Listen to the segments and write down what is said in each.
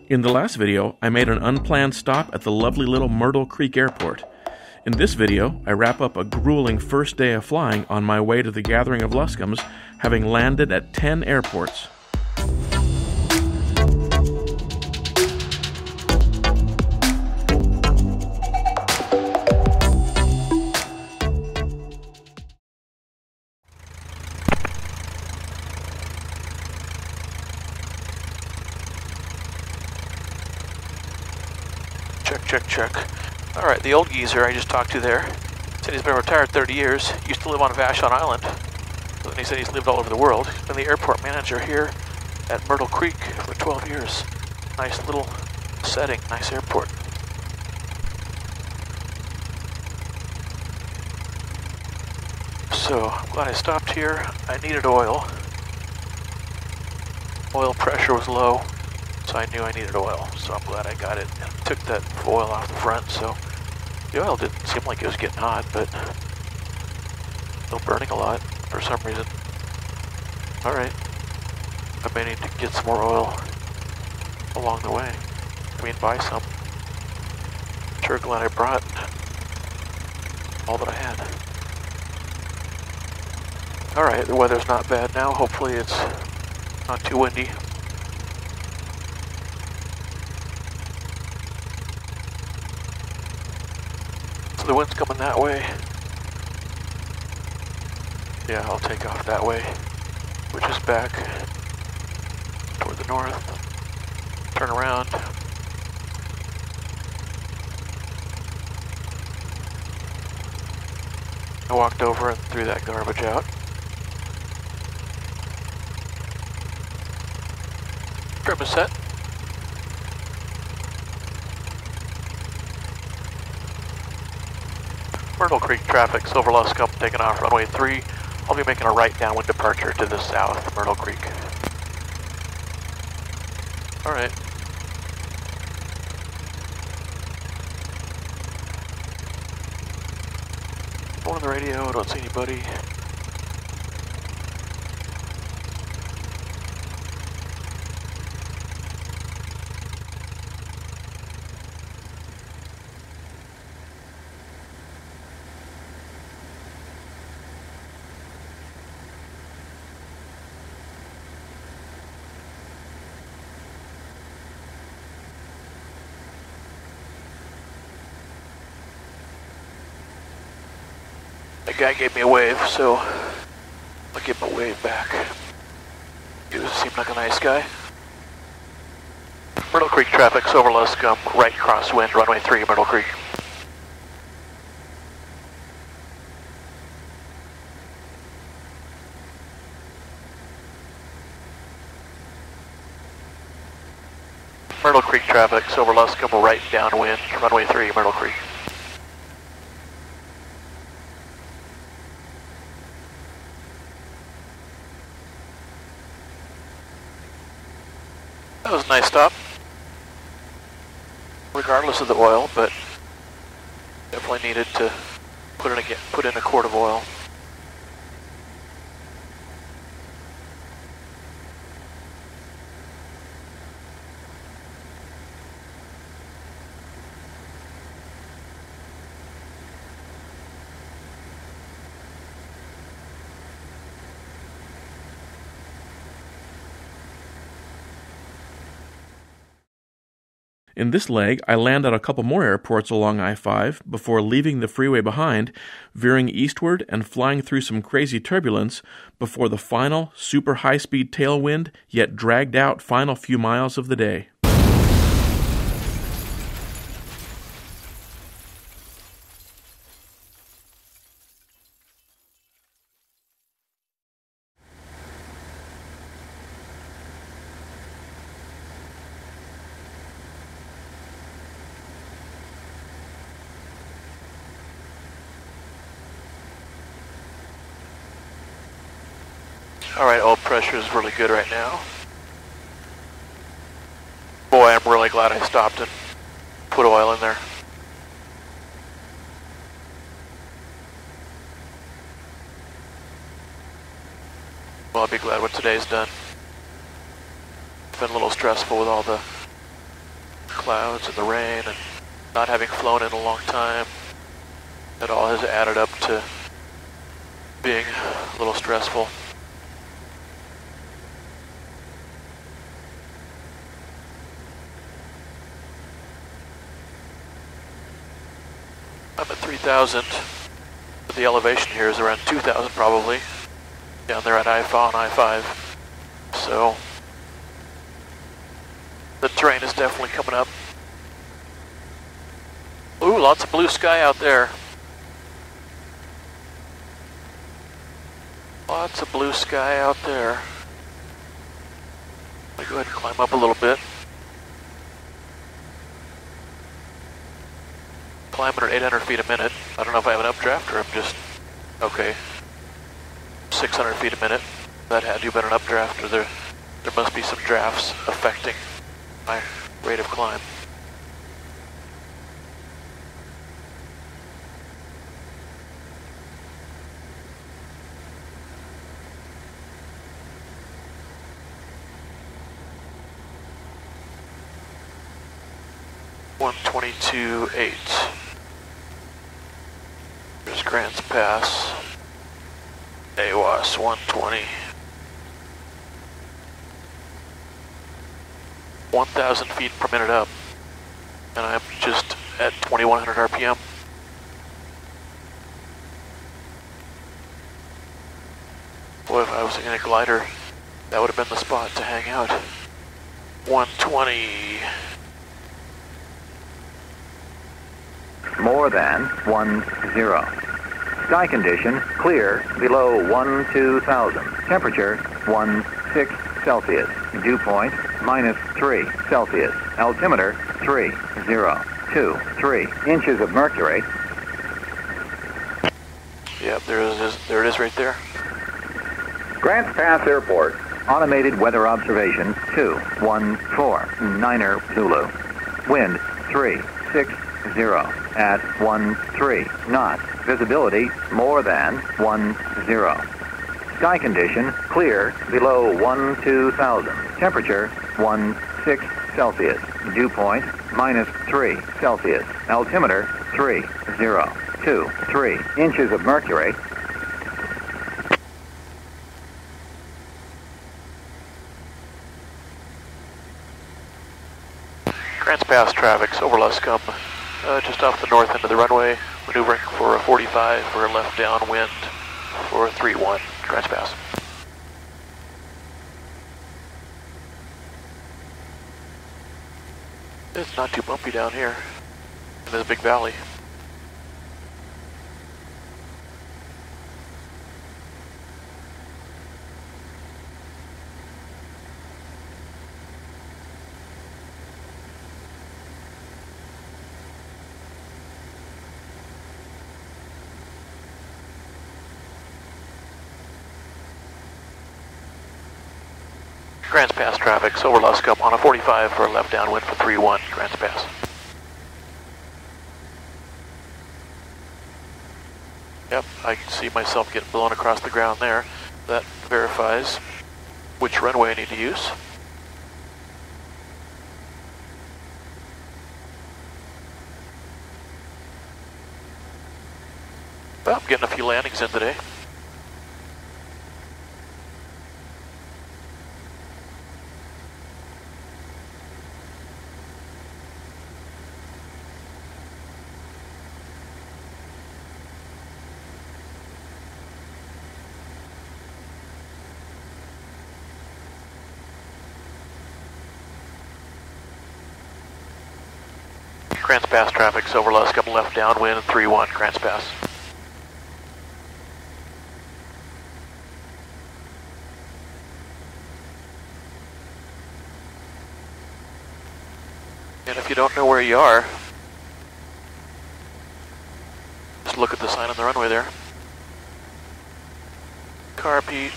In the last video, I made an unplanned stop at the lovely little Myrtle Creek Airport. In this video, I wrap up a grueling first day of flying on my way to the Gathering of Luscombes, having landed at 10 airports. Check. Alright, the old geezer I just talked to there said he's been retired 30 years, used to live on Vashon Island. And he said he's lived all over the world. He's been the airport manager here at Myrtle Creek for 12 years. Nice little setting, nice airport. So, I'm glad I stopped here. I needed oil. Oil pressure was low, so I knew I needed oil, so I'm glad I got it and took that oil off the front. So the oil didn't seem like it was getting hot, but still burning a lot for some reason. Alright, I may need to get some more oil along the way. I mean, buy some. Sure glad I brought all that I had. Alright, the weather's not bad now. Hopefully it's not too windy. So the wind's coming that way. Yeah, I'll take off that way, which is back toward the north. Turn around. I walked over and threw that garbage out. Trim is set. Myrtle Creek traffic, Silver Luscombe, taking off runway 3. I'll be making a right downwind departure to the south, Myrtle Creek. Alright. Going on the radio, I don't see anybody. The guy gave me a wave, so I'll give him a wave back. He seemed like a nice guy. Myrtle Creek traffic, Silver Luscombe, right crosswind, runway 3, Myrtle Creek. Myrtle Creek traffic, Silver Luscombe, right downwind, runway 3, Myrtle Creek. That was a nice stop, regardless of the oil, but definitely needed to put in a quart of oil. In this leg, I land at a couple more airports along I-5 before leaving the freeway behind, veering eastward and flying through some crazy turbulence before the final, super high-speed tailwind, yet dragged-out final few miles of the day. Alright, oil pressure is really good right now. Boy, I'm really glad I stopped and put oil in there. Well, I'll be glad when today's done. It's been a little stressful with all the clouds and the rain and not having flown in a long time, it all has added up to being a little stressful. I'm at 3,000, but the elevation here is around 2,000 probably, down there at I-5. So the terrain is definitely coming up. Ooh, lots of blue sky out there. Lots of blue sky out there. Let me go ahead and climb up a little bit. Climbing at 800 feet a minute. I don't know if I have an updraft or I'm just, okay. 600 feet a minute. That had to have been an updraft, or there must be some drafts affecting my rate of climb. .122.8. There's Grants Pass. AWAS 120. 1,000 feet per minute up. And I'm just at 2,100 RPM. Boy, if I was in a glider, that would have been the spot to hang out. 120. More than 10. Sky condition clear below 12,000. Temperature 16 Celsius. Dew point -3 Celsius. Altimeter 3 inches of mercury. Yep, there it is right there. Grants Pass Airport. Automated weather observation 214 Niner Zulu. Wind 360 at 13 knots. Visibility more than 10. Sky condition clear below 12,000. Temperature 16 Celsius. Dew point -3 Celsius. Altimeter 3 inches of mercury. Grants Pass traffic's over Luscombes, just off the north end of the runway, maneuvering for a 45 for a left downwind for 3-1, Grants Pass. It's not too bumpy down here in this big valley. Grants Pass traffic's over Luscombes on a 45 for a left downwind for 3-1, Grants Pass. Yep, I can see myself getting blown across the ground there. That verifies which runway I need to use. Well, I'm getting a few landings in today. Grants Pass traffic's over Luscombes, left downwind, 3-1, Grants Pass. And if you don't know where you are, just look at the sign on the runway there. Car Pete.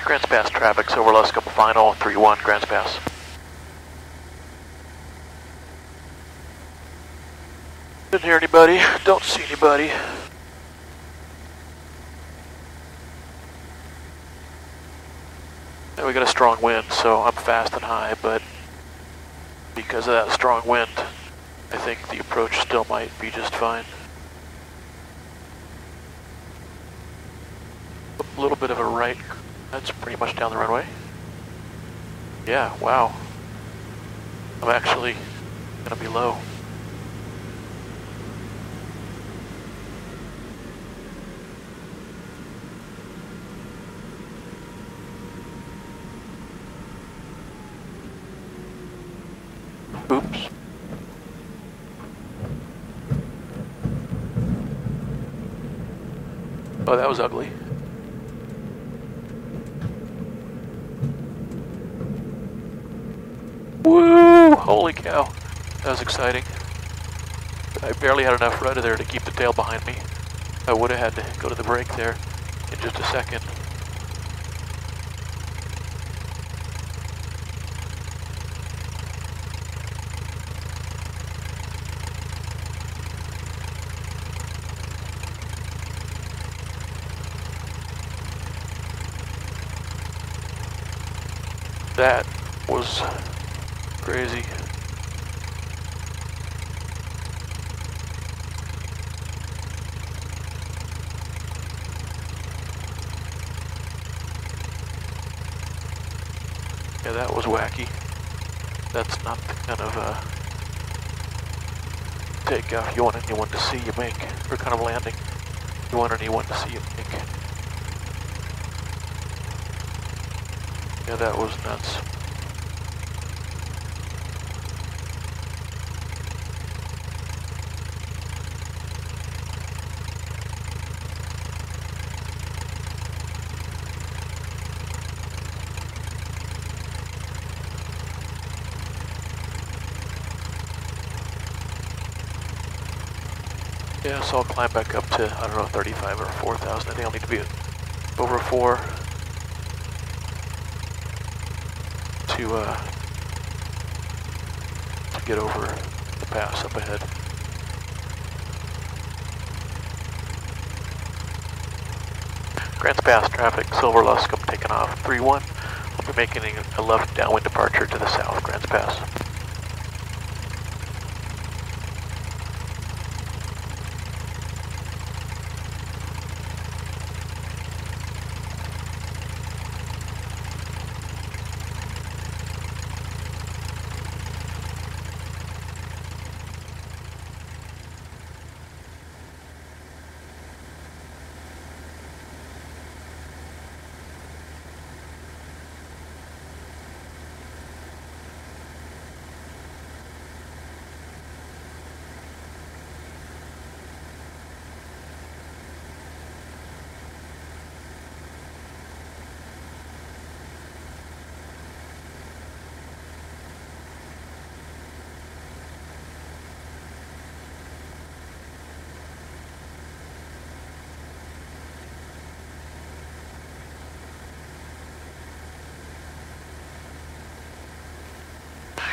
Grants Pass traffic, Silver Luscombe final, 3-1, Grants Pass. Didn't hear anybody, don't see anybody. And we got a strong wind, so I'm fast and high, but because of that strong wind, I think the approach still might be just fine. A little bit of a right, that's pretty much down the runway. Yeah, wow. I'm actually gonna be low. Oops. Oh, that was ugly. Woo! Holy cow. That was exciting. I barely had enough rudder there to keep the tail behind me. I would have had to go to the brake there in just a second. That was crazy. Yeah, that was wacky. That's not the kind of takeoff you want anyone to see you make, or kind of landing you want anyone to see you make. Yeah, that was nuts. Yeah, so I'll climb back up to, I don't know, 35 or 4,000. I think I'll need to be over 4 to get over the pass up ahead. Grants Pass traffic, Silver Luscombe taking off 3-1. We'll be making a left downwind departure to the south, Grants Pass.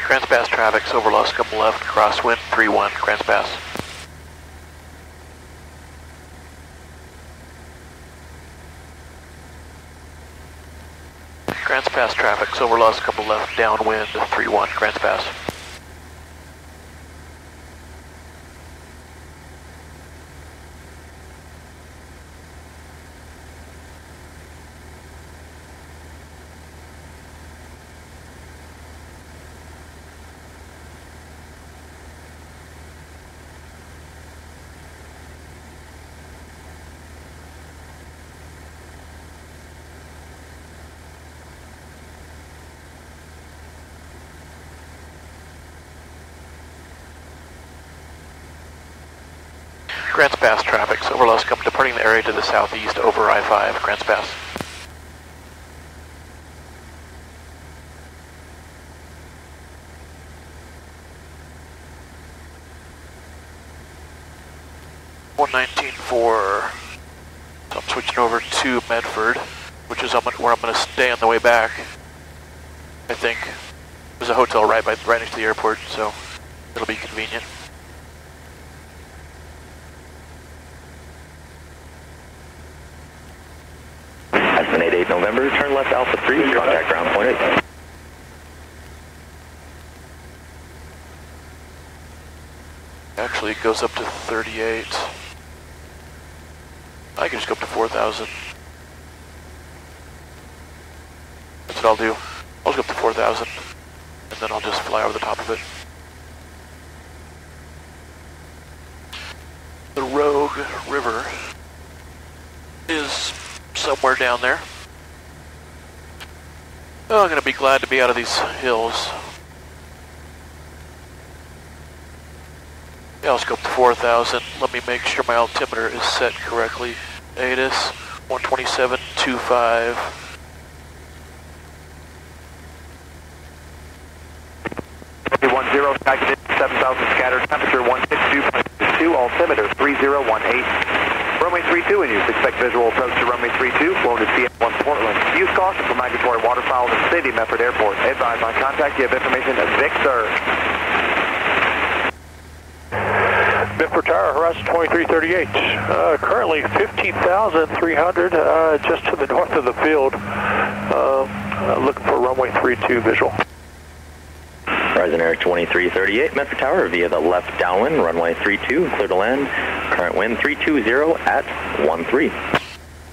Grants Pass traffic, Silver Luscombe left, crosswind 3-1, Grants Pass. Grants Pass traffic, Silver Luscombe left, downwind 3-1, Grants Pass. Grants Pass traffic, Silver Luscombe departing the area to the southeast over I-5, Grants Pass. .119 for, so I'm switching over to Medford. which is where I'm going to stay on the way back, I think. There's a hotel right next to the airport, so it'll be convenient. Estimate 8 November, turn left Alpha 3, contact ground point 8. Actually, it goes up to 38. I can just go up to 4,000. That's what I'll do. I'll just go up to 4,000, and then I'll just fly over the top of it. The Rogue River is somewhere down there. Oh, I'm going to be glad to be out of these hills. Yeah, let's go up to 4,000. Let me make sure my altimeter is set correctly. ATIS 127.25. Calculated 7,000 scattered, temperature 162.2, altimeter 3018. Runway 32 in use, expect visual approach to runway 32, flown to CM1 Portland. Use caution for migratory waterfowl in City Medford Airport. Advise on contact, you have information at Victor. Medford Tower, horizon 2338. Currently 15,300, just to the north of the field. Looking for runway 32 visual. Horizon Air 2338, Medford Tower via the left downwind, runway 32, clear to land. Current wind 320 at 13.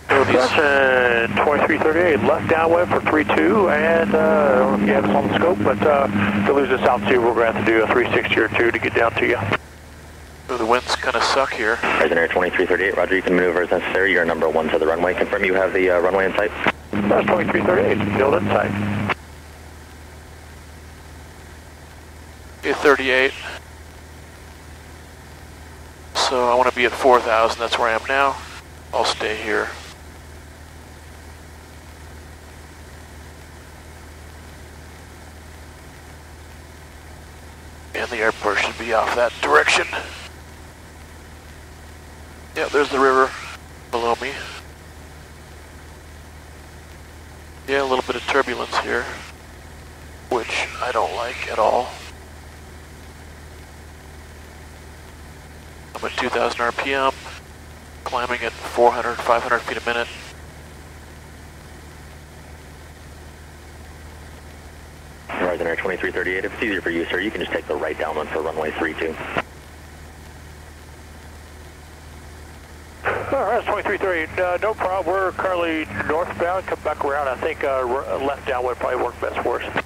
Horizon 2338, left downwind for 32, and I don't know if you have this on the scope, but to lose this altitude, we're going to have to do a 360 or 2 to get down to you. Oh, the winds kind of suck here. Horizon Air 2338, roger, you can maneuver as necessary. You're number 1 to the runway. Confirm you have the runway in sight. That's 2338, field in sight. Okay, 38. So I want to be at 4,000, that's where I am now. I'll stay here. And the airport should be off that direction. Yeah, there's the river below me. Yeah, a little bit of turbulence here, which I don't like at all. I'm at 2,000 RPM, climbing at 400, 500 feet a minute. Horizon Air 2338, if it's easier for you, sir, you can just take the right downwind for runway 32. That's 2338, no problem. We're currently northbound. Come back around. I think left downwind probably work best for us.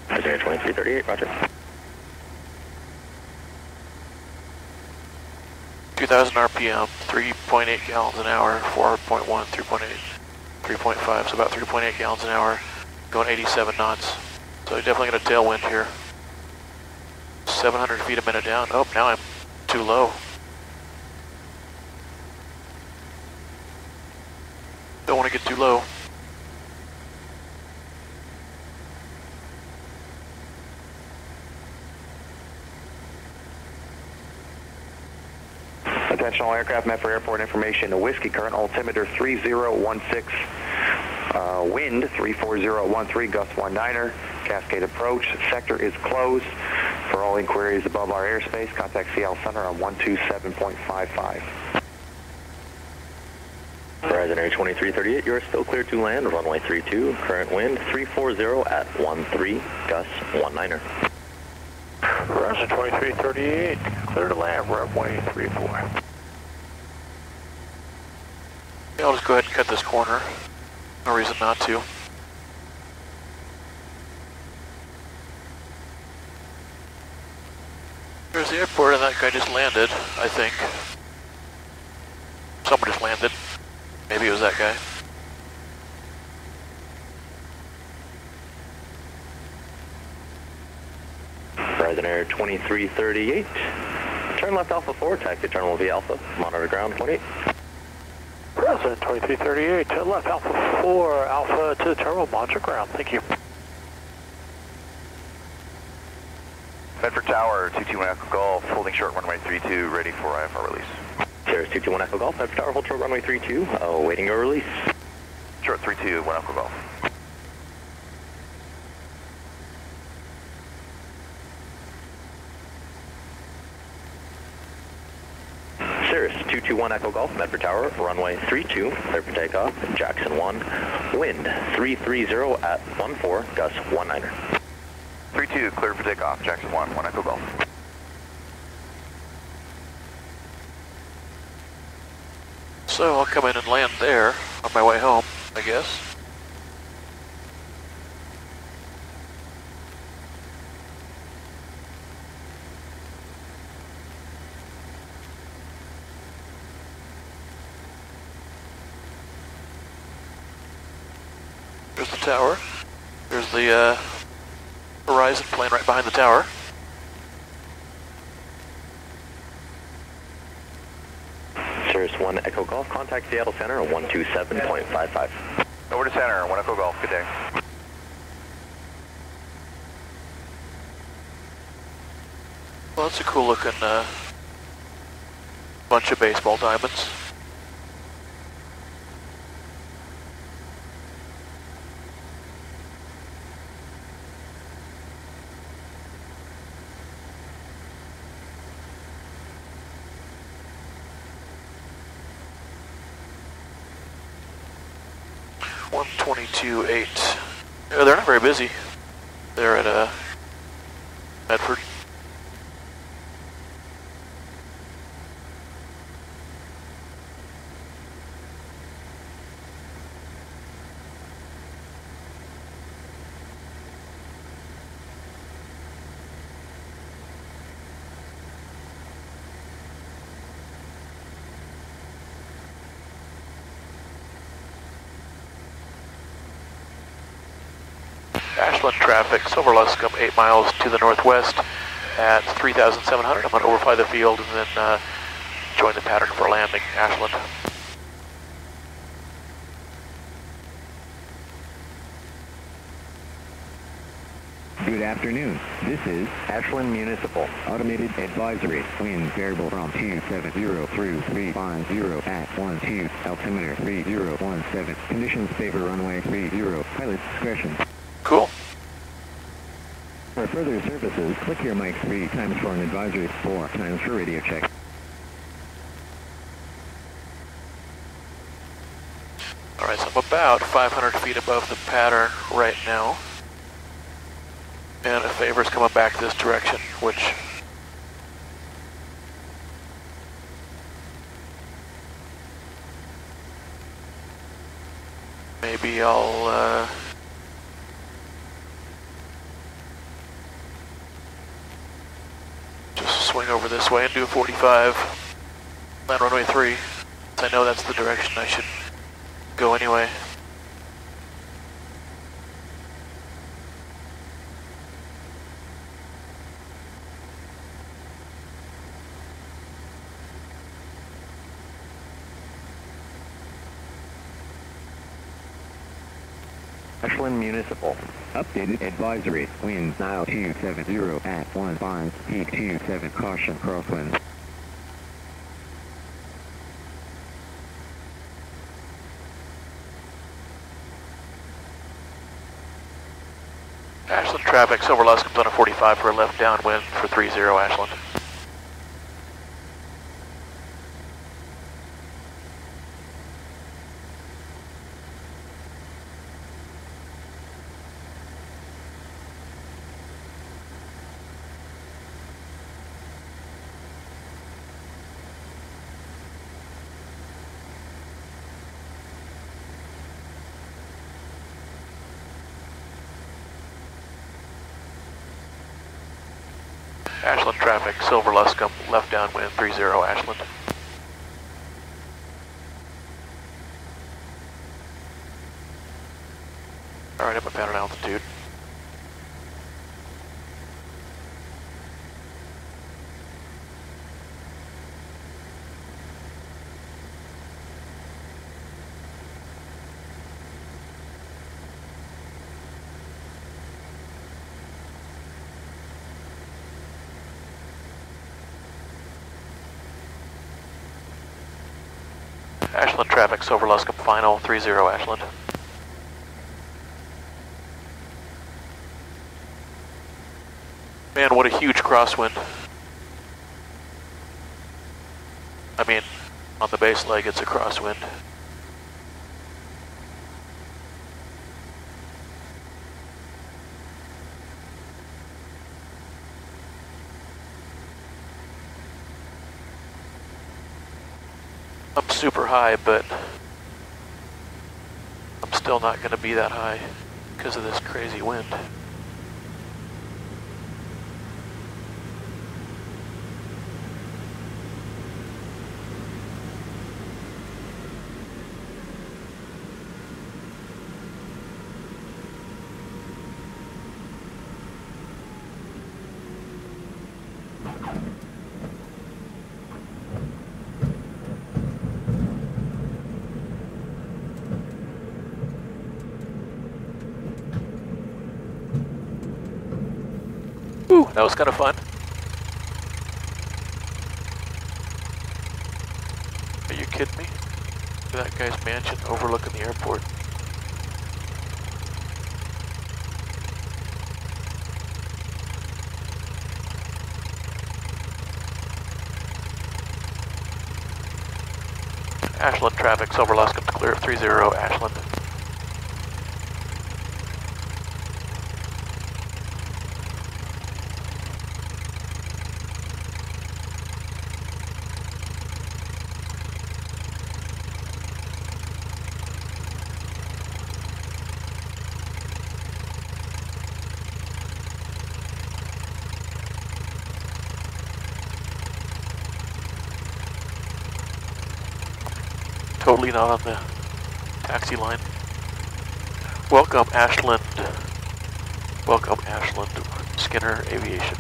Horizon Air 2338, roger. 2,000 RPM, 3.8 gallons an hour, 4.1, 3.8, 3.5, so about 3.8 gallons an hour, going 87 knots. So you definitely got a tailwind here. 700 feet a minute down. Oh, now I'm too low. Don't want to get too low. Attention all aircraft, Medford Airport information. The Whiskey, current altimeter 3016. Wind 34013, gust 19er. Cascade approach. Sector is closed. For all inquiries above our airspace, contact CL Center on 127.55. Horizon Air 2338, you're still clear to land, runway 32, current wind 340 at 13, gust 19er. Horizon 2338, clear to land, runway 34. Yeah, I'll just go ahead and cut this corner. No reason not to. There's the airport and that guy just landed, I think. Someone just landed. Maybe it was that guy. Horizon Air 2338, turn left Alpha 4, taxi terminal V Alpha, monitor ground 28. Horizon 2338, left Alpha 4, Alpha to the terminal, monitor ground, thank you. Medford Tower 221 Echo Golf, holding short runway 32, ready for IFR release. Sierra 221 Echo Golf, Medford Tower, hold short runway 32, awaiting your release. short 3-2, 1 Echo Golf. Cirrus 221 Echo Golf, Medford Tower, runway 32, clear for takeoff, Jackson 1, wind 330 at 14, gust 19er. 3-2, clear for takeoff, Jackson 1, 1 Echo Golf. So I'll come in and land there on my way home, I guess. There's the tower. There's the Horizon plane right behind the tower. Cirrus 1 Echo Golf, contact Seattle Center at 127.55. Over to center, 1 Echo Golf, good day. Well, that's a cool looking bunch of baseball diamonds. $122.8. Yeah, they're not very busy. They're at Medford. Ashland traffic, Silver Luscombe, 8 miles to the northwest at 3,700. I'm going to overfly the field and then join the pattern for landing, Ashland. Good afternoon. This is Ashland Municipal Automated Advisory. Wind variable from 270 through 350 at 12, altimeter 3017. Conditions favor runway 30. Pilot discretion. Cool. For further services, click your mic 3 times for an advisory, 4 times for radio check. Alright, so I'm about 500 feet above the pattern right now. And a favor's coming back this direction, which maybe I'll just swing over this way and do a 45, land runway 3. I know that's the direction I should go anyway. Ashland Municipal Updated Advisory. Wind now 270 at 15, peak 27, caution crosswind. Ashland traffic, Silver Luscombe's on a 45 for a left downwind for 30 Ashland. Ashland traffic, Silver Luscombe, left downwind, 30 Ashland. Alright, I'm at pattern altitude. Ashland traffic, Silver Luscombe final, 30 Ashland. Man, what a huge crosswind. I mean, on the base leg, it's a crosswind. I'm super high, but I'm still not going to be that high because of this crazy wind. Ooh, that was kind of fun. Are you kidding me? Look at that guy's mansion overlooking the airport. Ashland traffic, Silver Luscombes clear of 30, Ashland. Totally not on the taxi line. Welcome, Ashland. Welcome, Ashland. Skinner Aviation.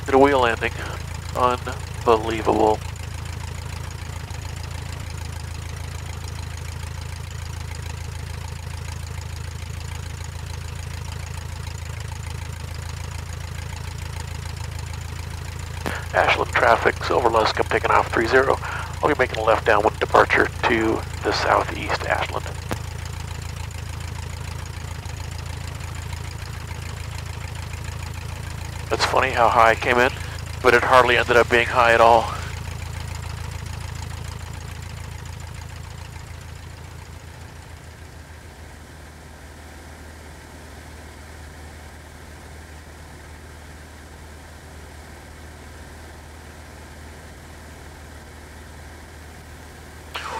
Did a wheel landing. Unbelievable. Ashland traffic, Silver Luscombe taking off 30. I'll be making a left downwind departure to the southeast Ashland. It's funny how high I came in, but it hardly ended up being high at all.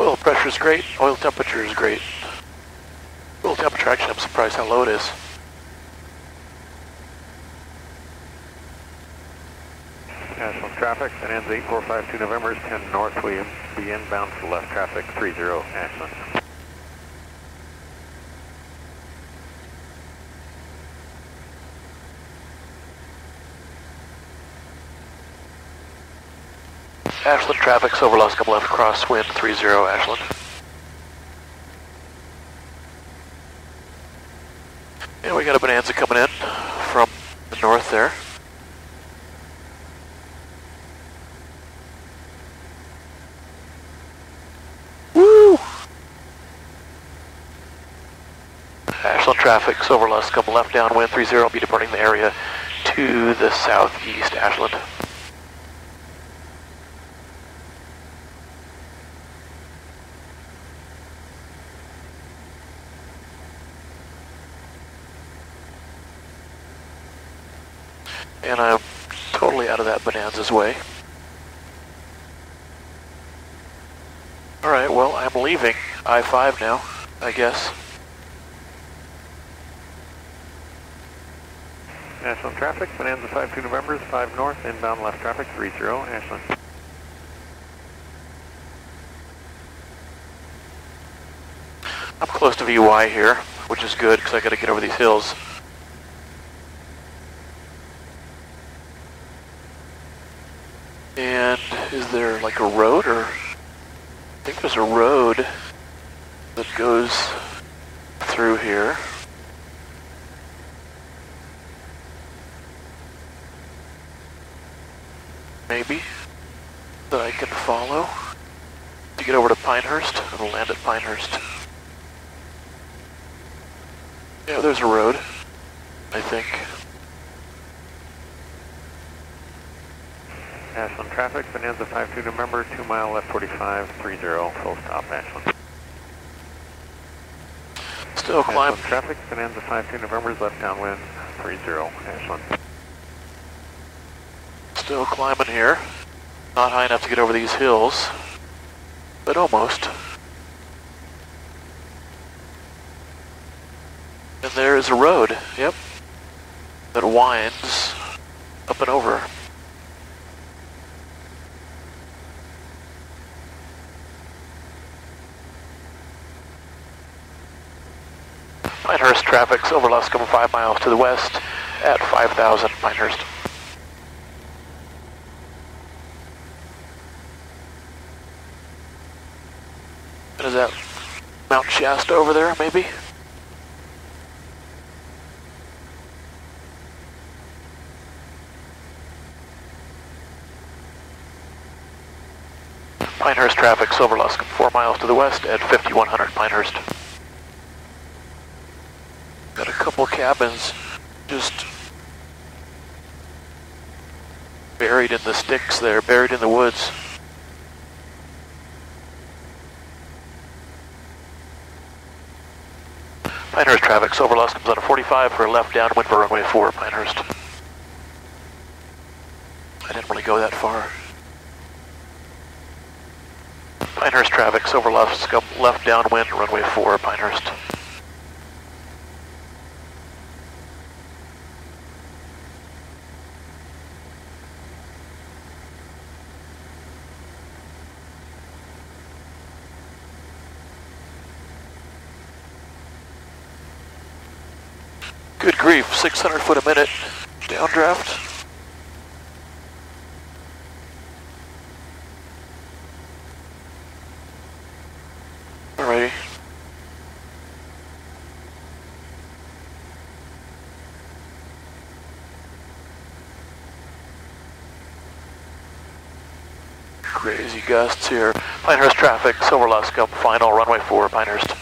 Oil pressure is great, oil temperature is great. Oil temperature, actually I'm surprised how low it is. National traffic, that ends 8452 November, 10 north, we be inbound for left traffic, 30 Ashland. Ashland traffic, Silver Luscombe left crosswind 30 Ashland. And we got a Bonanza coming in from the north there. Woo! Ashland traffic, Silver Luscombe left downwind 30, will be departing the area to the southeast Ashland. And I'm totally out of that Bonanza's way. Alright, well, I'm leaving I-5 now, I guess. Ashland traffic, Bonanza 52 November, 5 north, inbound left traffic, 30 Ashland. I'm close to VY here, which is good because I got to get over these hills. And is there like a road, or I think there's a road that goes through here. Maybe that I can follow to get over to Pinehurst and land at Pinehurst. Yeah, there's a road, I think. Ashland traffic, Bonanza 52 November, 2 mile left 45, 30, full stop Ashland. Still climbing. Ashland traffic, Bonanza 52 November is left downwind, 30, Ashland. Still climbing here. Not high enough to get over these hills, but almost. And there is a road, yep, that winds up and over. Pinehurst traffic's over Luscombe 5 miles to the west at 5,000 Pinehurst. And is that Mount Shasta over there, maybe? Pinehurst traffic's over Luscombe 4 miles to the west at 5,100 Pinehurst. Got a couple cabins just buried in the sticks there, buried in the woods. Pinehurst traffic's over Luscombe's on a 45 for a left downwind for runway 4, Pinehurst. I didn't really go that far. Pinehurst traffic's over Luscombe, left downwind, runway 4, Pinehurst. Good grief, 600 foot a minute, downdraft. Alrighty. Crazy gusts here. Pinehurst traffic, Silver Luscombe, final runway 4, Pinehurst.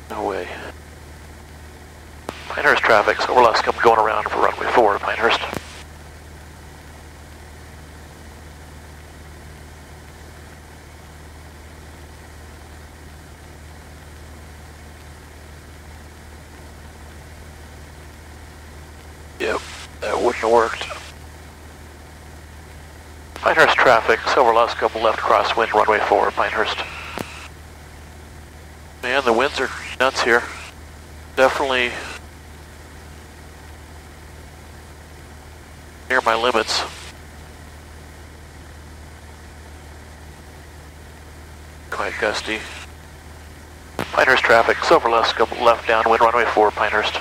No way. Pinehurst traffic, Silver Luscombe going around for runway 4, Pinehurst. Yep, that wouldn't have worked. Pinehurst traffic, Silver Luscombe, left crosswind, runway 4, Pinehurst. Man, the winds are nuts here. Definitely near my limits. Quite gusty. Pinehurst traffic, Silver Luscombe, left downwind, runway 4, Pinehurst.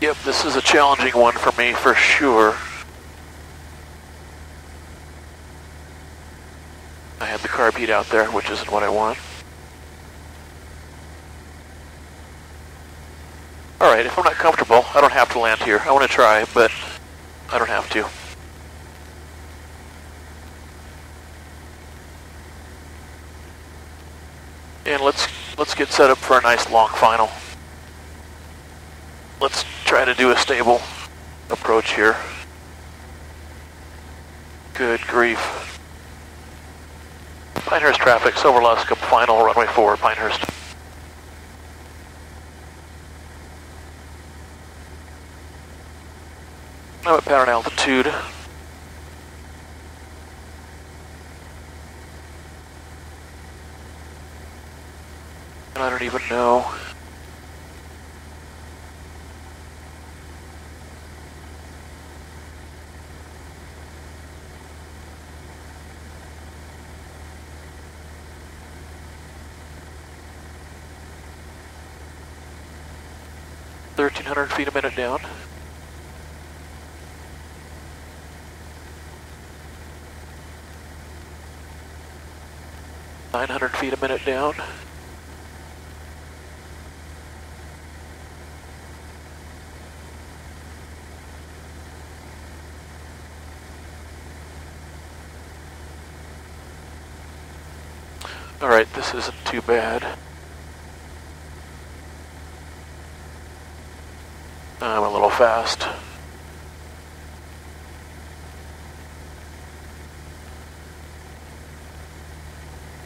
Yep, this is a challenging one for me for sure. I had the carb heat out there, which isn't what I want. Alright, if I'm not comfortable, I don't have to land here. I want to try, but I don't have to. And let's get set up for a nice long final. Let's try to do a stable approach here. Good grief. Pinehurst traffic, Silver Luscombe, final runway 4, Pinehurst. I'm at pattern altitude. And I don't even know. $1,300 feet a minute down. 900 feet a minute down. Alright, this isn't too bad. I'm a little fast.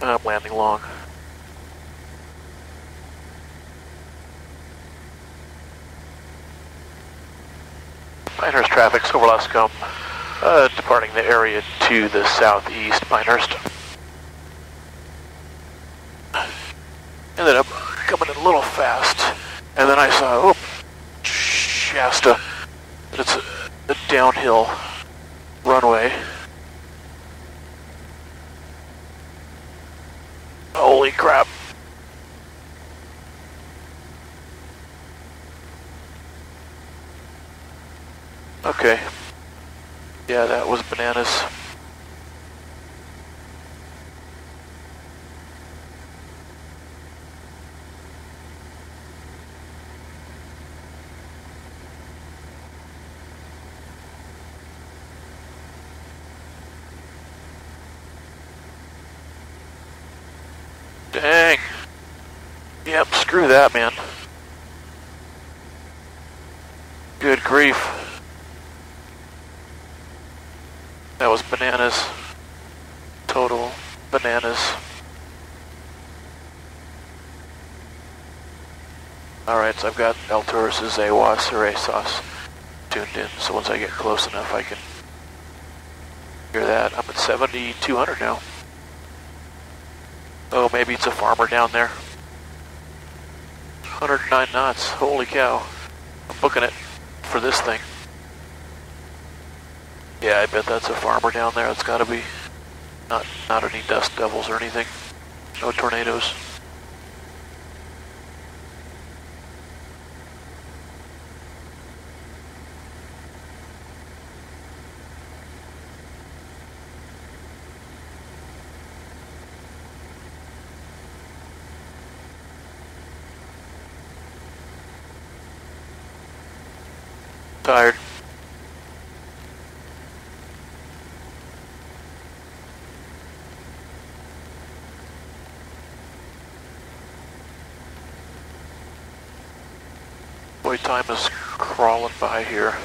I'm landing long. Pinehurst traffic's over Luscombe, departing the area to the southeast, Pinehurst. Ended up coming in a little fast, and then I saw, Shasta, it's a downhill runway. Holy crap. Okay. Yeah, that was bananas. Dang. Yep, screw that, man. Good grief. That was bananas. Total bananas. Alright, so I've got El Torres' AWAS or ASOS tuned in, so once I get close enough I can hear that. I'm at 7,200 now. Oh, maybe it's a farmer down there. 109 knots, holy cow. I'm booking it for this thing. Yeah, I bet that's a farmer down there. It's gotta be. Not any dust devils or anything. No tornadoes. Tired. Boy, time is crawling by here.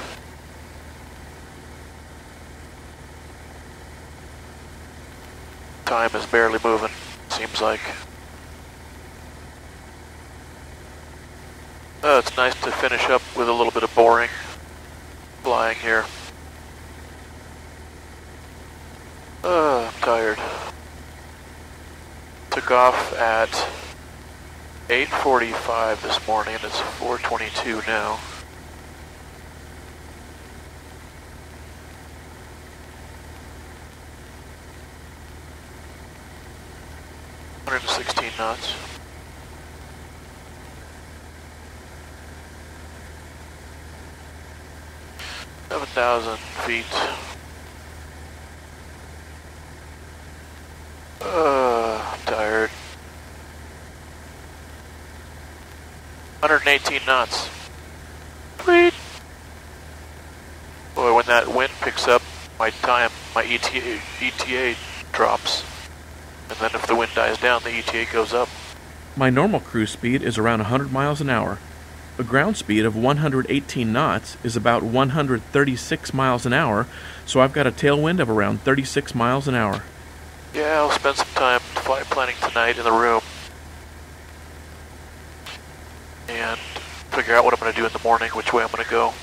Time is barely moving, seems like. It's nice to finish up with a little bit of boring flying here. I'm tired. Took off at 8:45 this morning and it's 4:22 now. $116 knots. $7,000 feet. I'm tired. 118 knots. Sweet. Boy, when that wind picks up, my ETA drops. And then if the wind dies down, the ETA goes up. My normal cruise speed is around 100 miles an hour. A ground speed of 118 knots is about 136 miles an hour, so I've got a tailwind of around 36 miles an hour. Yeah, I'll spend some time flight planning tonight in the room. And figure out what I'm going to do in the morning, which way I'm going to go.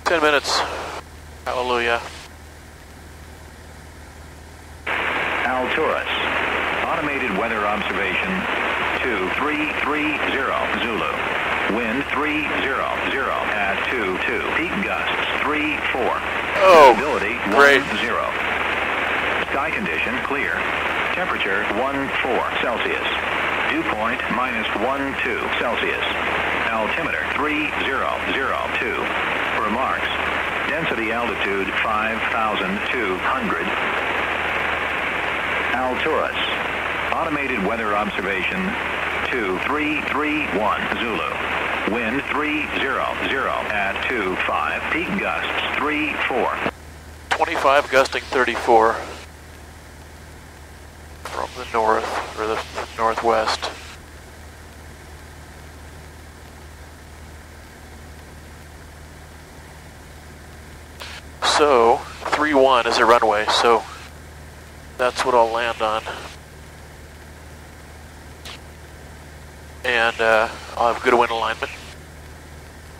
10 minutes. Hallelujah. Alturas. Automated weather observation 2330 Zulu. Wind 300 at 22. Peak gusts 34. Oh, visibility 10. Sky condition clear. Temperature 14 Celsius. Dew point -12 Celsius. Altimeter 3002. Remarks. Density altitude 5,200. Alturas. Automated weather observation 2331 Zulu. Wind 300 at 25. Peak gusts 34. 25 gusting 34 from the north, or the northwest. So, 3-1 is a runway, so that's what I'll land on. And I'll have good wind alignment,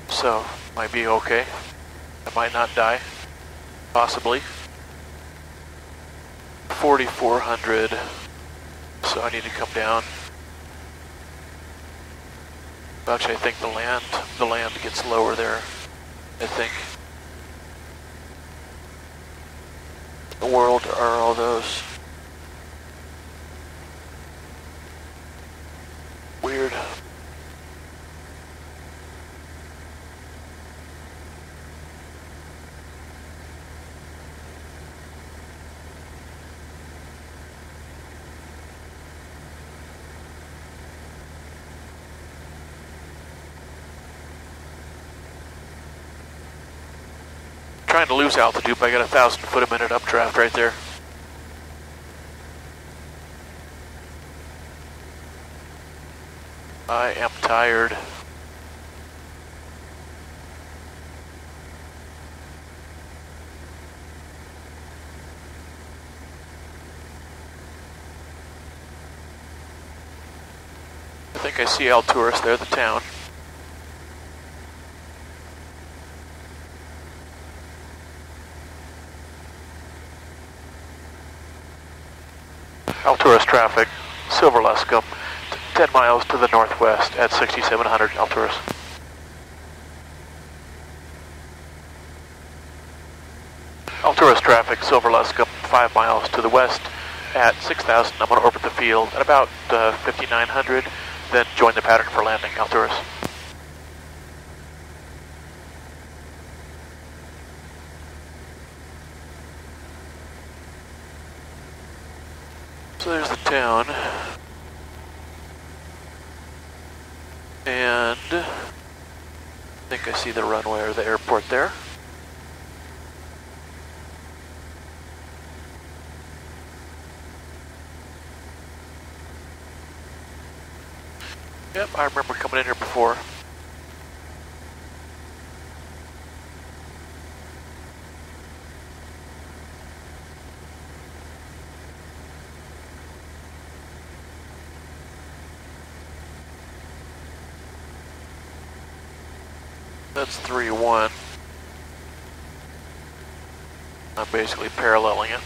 so might be okay. I might not die, possibly. 4,400, so I need to come down. Actually, I think the land gets lower there, I think. The world are all those. Weird. Trying to lose altitude, but I got 1,000 foot a minute updraft right there. I am tired. I think I see Alturas there, the town. Alturas traffic, Silver Luscombe, 10 miles to the northwest at 6,700 Alturas. Alturas traffic, Silver Luscombe, 5 miles to the west at 6,000. I'm going to orbit the field at about 5,900, then join the pattern for landing, Alturas. So there's the town, and I think I see the runway or the airport there. Yep, I remember coming in here before. That's 3-1. I'm basically paralleling it.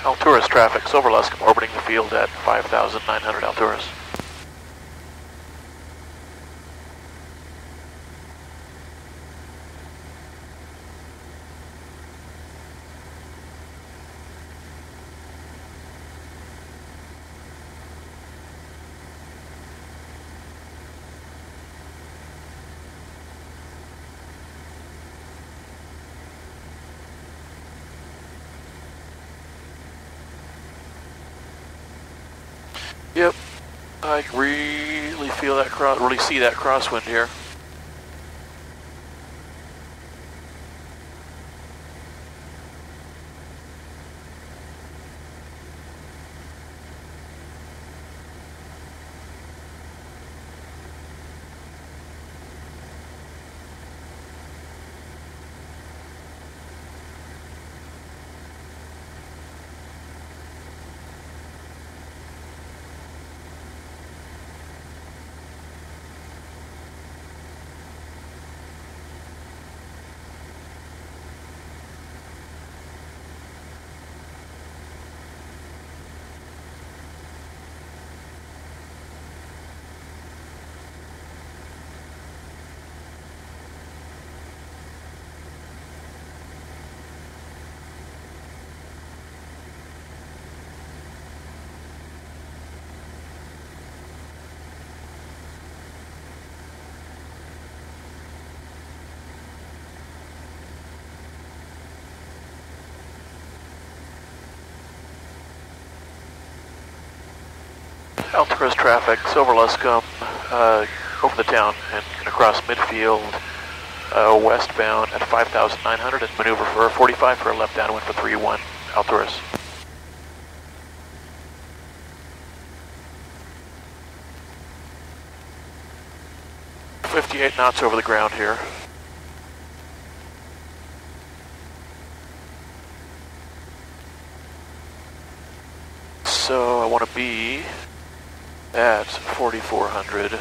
Alturas traffic, Silver Luscombe orbiting the field at 5,900 Alturas. Yep, I really feel that really see that crosswind here. Alturas traffic, Silver Luscombe, over the town and across midfield, westbound at 5,900 and maneuver for 45 for a left downwind for 3-1, Alturas. .58 knots over the ground here. So I want to be at 4,400.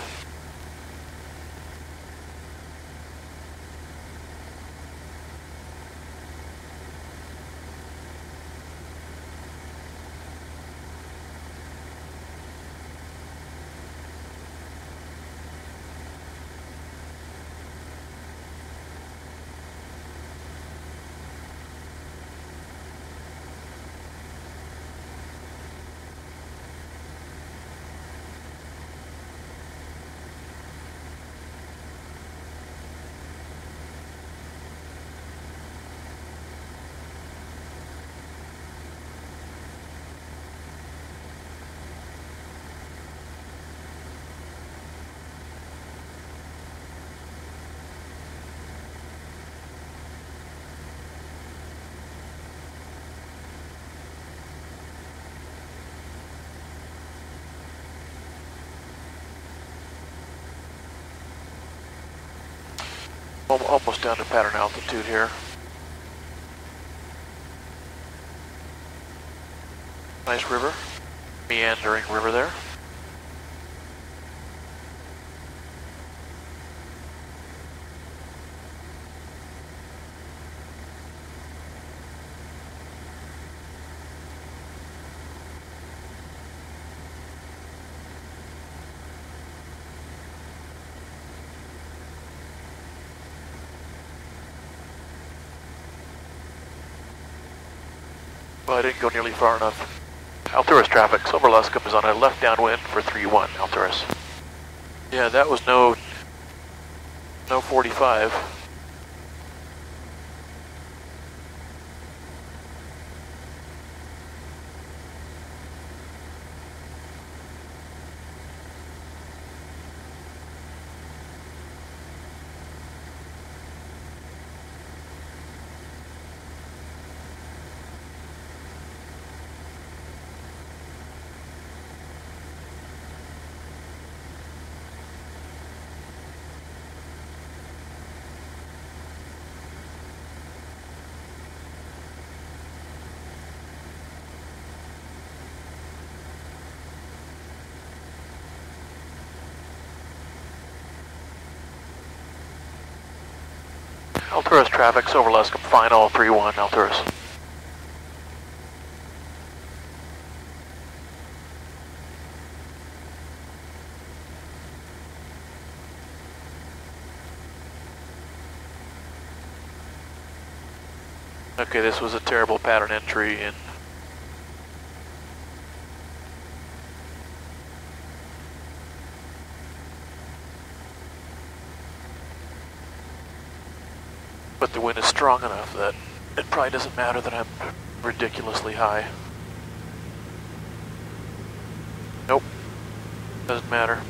Almost down to pattern altitude here. Nice river, meandering river there. Well, I didn't go nearly far enough. Alturas traffic, Silver Luscombe is on a left downwind for 3-1, Alturas. Yeah, that was no 45. Alturas traffic, Silver Luscombe, final 3-1, Alturas. Okay, this was a terrible pattern entry in but the wind is strong enough that it probably doesn't matter that I'm ridiculously high. Nope, doesn't matter.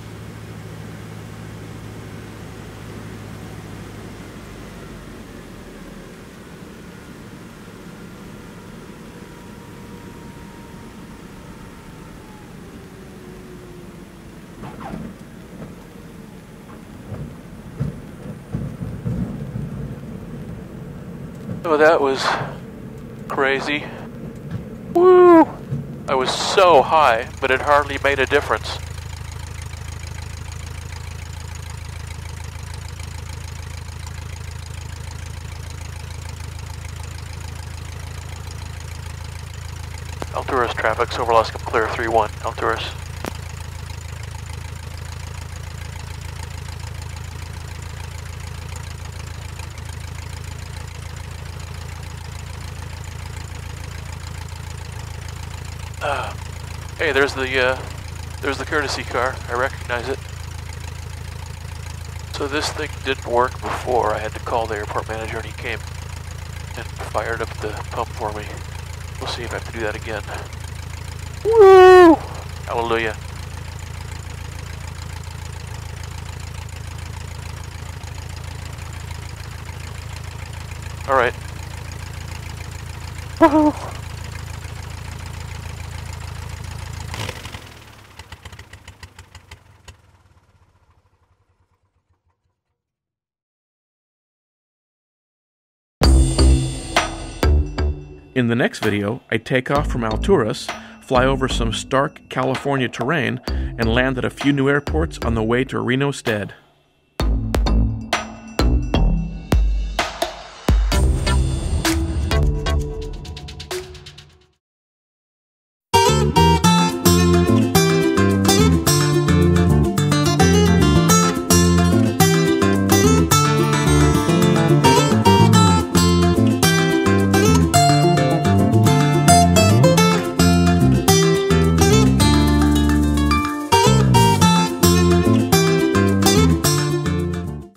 Oh, that was crazy. Woo! I was so high, but it hardly made a difference. Alturas traffic, Silver Luscombe clear 3-1, Alturas. Hey, there's the courtesy car. I recognize it. So this thing didn't work before. I had to call the airport manager and he came and fired up the pump for me. We'll see if I have to do that again. Woo! Hallelujah. All right. Woohoo! In the next video, I take off from Alturas, fly over some stark California terrain, and land at a few new airports on the way to Reno Stead.